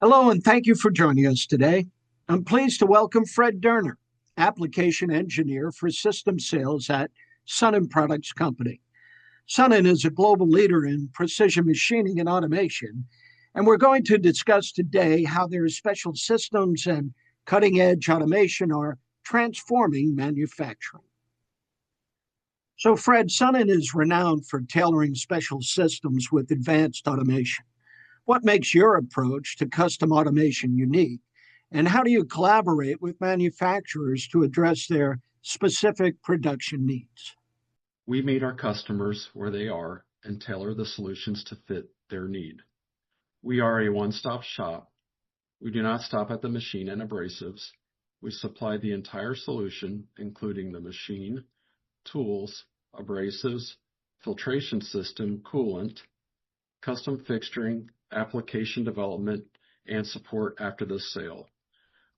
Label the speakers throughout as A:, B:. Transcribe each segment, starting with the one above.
A: Hello, and thank you for joining us today. I'm pleased to welcome Fred Durner, application engineer for system sales at Sunnen Products Company. Sunnen is a global leader in precision machining and automation, and we're going to discuss today how their special systems and cutting edge automation are transforming manufacturing. So, Fred, Sunnen is renowned for tailoring special systems with advanced automation. What makes your approach to custom automation unique? And how do you collaborate with manufacturers to address their specific production needs?
B: We meet our customers where they are and tailor the solutions to fit their need. We are a one-stop shop. We do not stop at the machine and abrasives. We supply the entire solution, including the machine, tools, abrasives, filtration system, coolant, custom fixturing, application development, and support after the sale.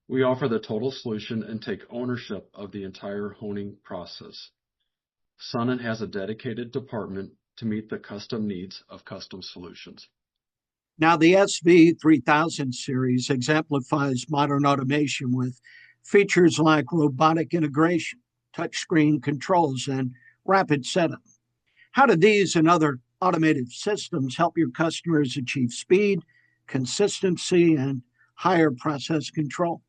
B: We offer the total solution and take ownership of the entire honing process. Sunnen has a dedicated department to meet the custom needs of custom solutions.
A: Now, the SV3000 series exemplifies modern automation with features like robotic integration, touchscreen controls, and rapid setup. How do these and other automated systems help your customers achieve speed, consistency, and higher process control?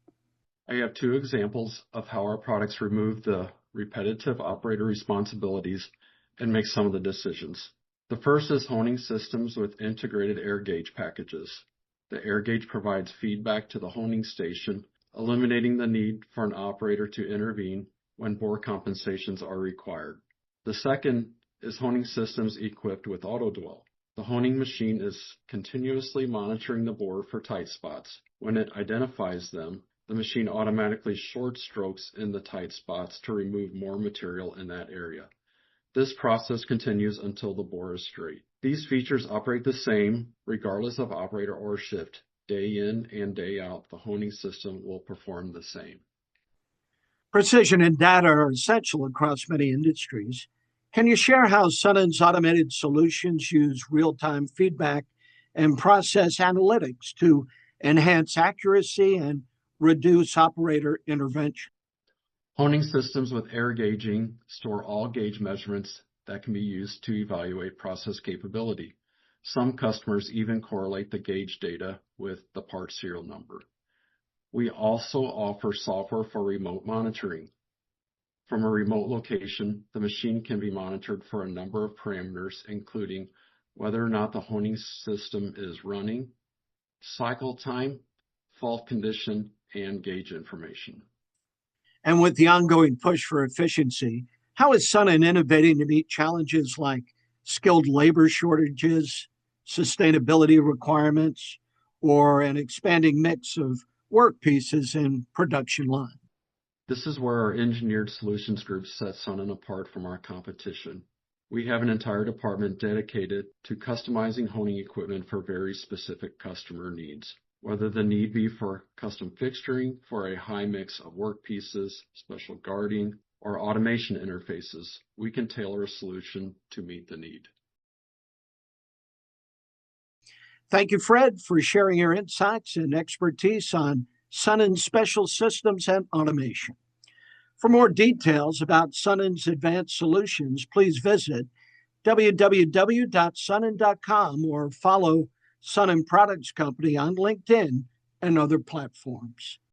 B: I have two examples of how our products remove the repetitive operator responsibilities and make some of the decisions. The first is honing systems with integrated air gauge packages. The air gauge provides feedback to the honing station, eliminating the need for an operator to intervene when bore compensations are required. The second is honing systems equipped with auto dwell. The honing machine is continuously monitoring the bore for tight spots. When it identifies them, the machine automatically short strokes in the tight spots to remove more material in that area. This process continues until the bore is straight. These features operate the same regardless of operator or shift. Day in and day out, the honing system will perform the same.
A: Precision and data are essential across many industries. Can you share how Sunnen's automated solutions use real-time feedback and process analytics to enhance accuracy and reduce operator intervention?
B: Honing systems with air gauging store all gauge measurements that can be used to evaluate process capability. Some customers even correlate the gauge data with the part serial number. We also offer software for remote monitoring. From a remote location, the machine can be monitored for a number of parameters, including whether or not the honing system is running, cycle time, fault condition, and gauge information.
A: And with the ongoing push for efficiency, how is Sunnen innovating to meet challenges like skilled labor shortages, sustainability requirements, or an expanding mix of work pieces in production line?
B: This is where our engineered solutions group sets Sunnen apart from our competition. We have an entire department dedicated to customizing honing equipment for very specific customer needs. Whether the need be for custom fixturing for a high mix of work pieces, special guarding, or automation interfaces, we can tailor a solution to meet the need.
A: Thank you, Fred, for sharing your insights and expertise on Sunnen's special systems and automation. For more details about Sunnen's advanced solutions, please visit www.sunnen.com or follow Sunnen Products Company on LinkedIn and other platforms.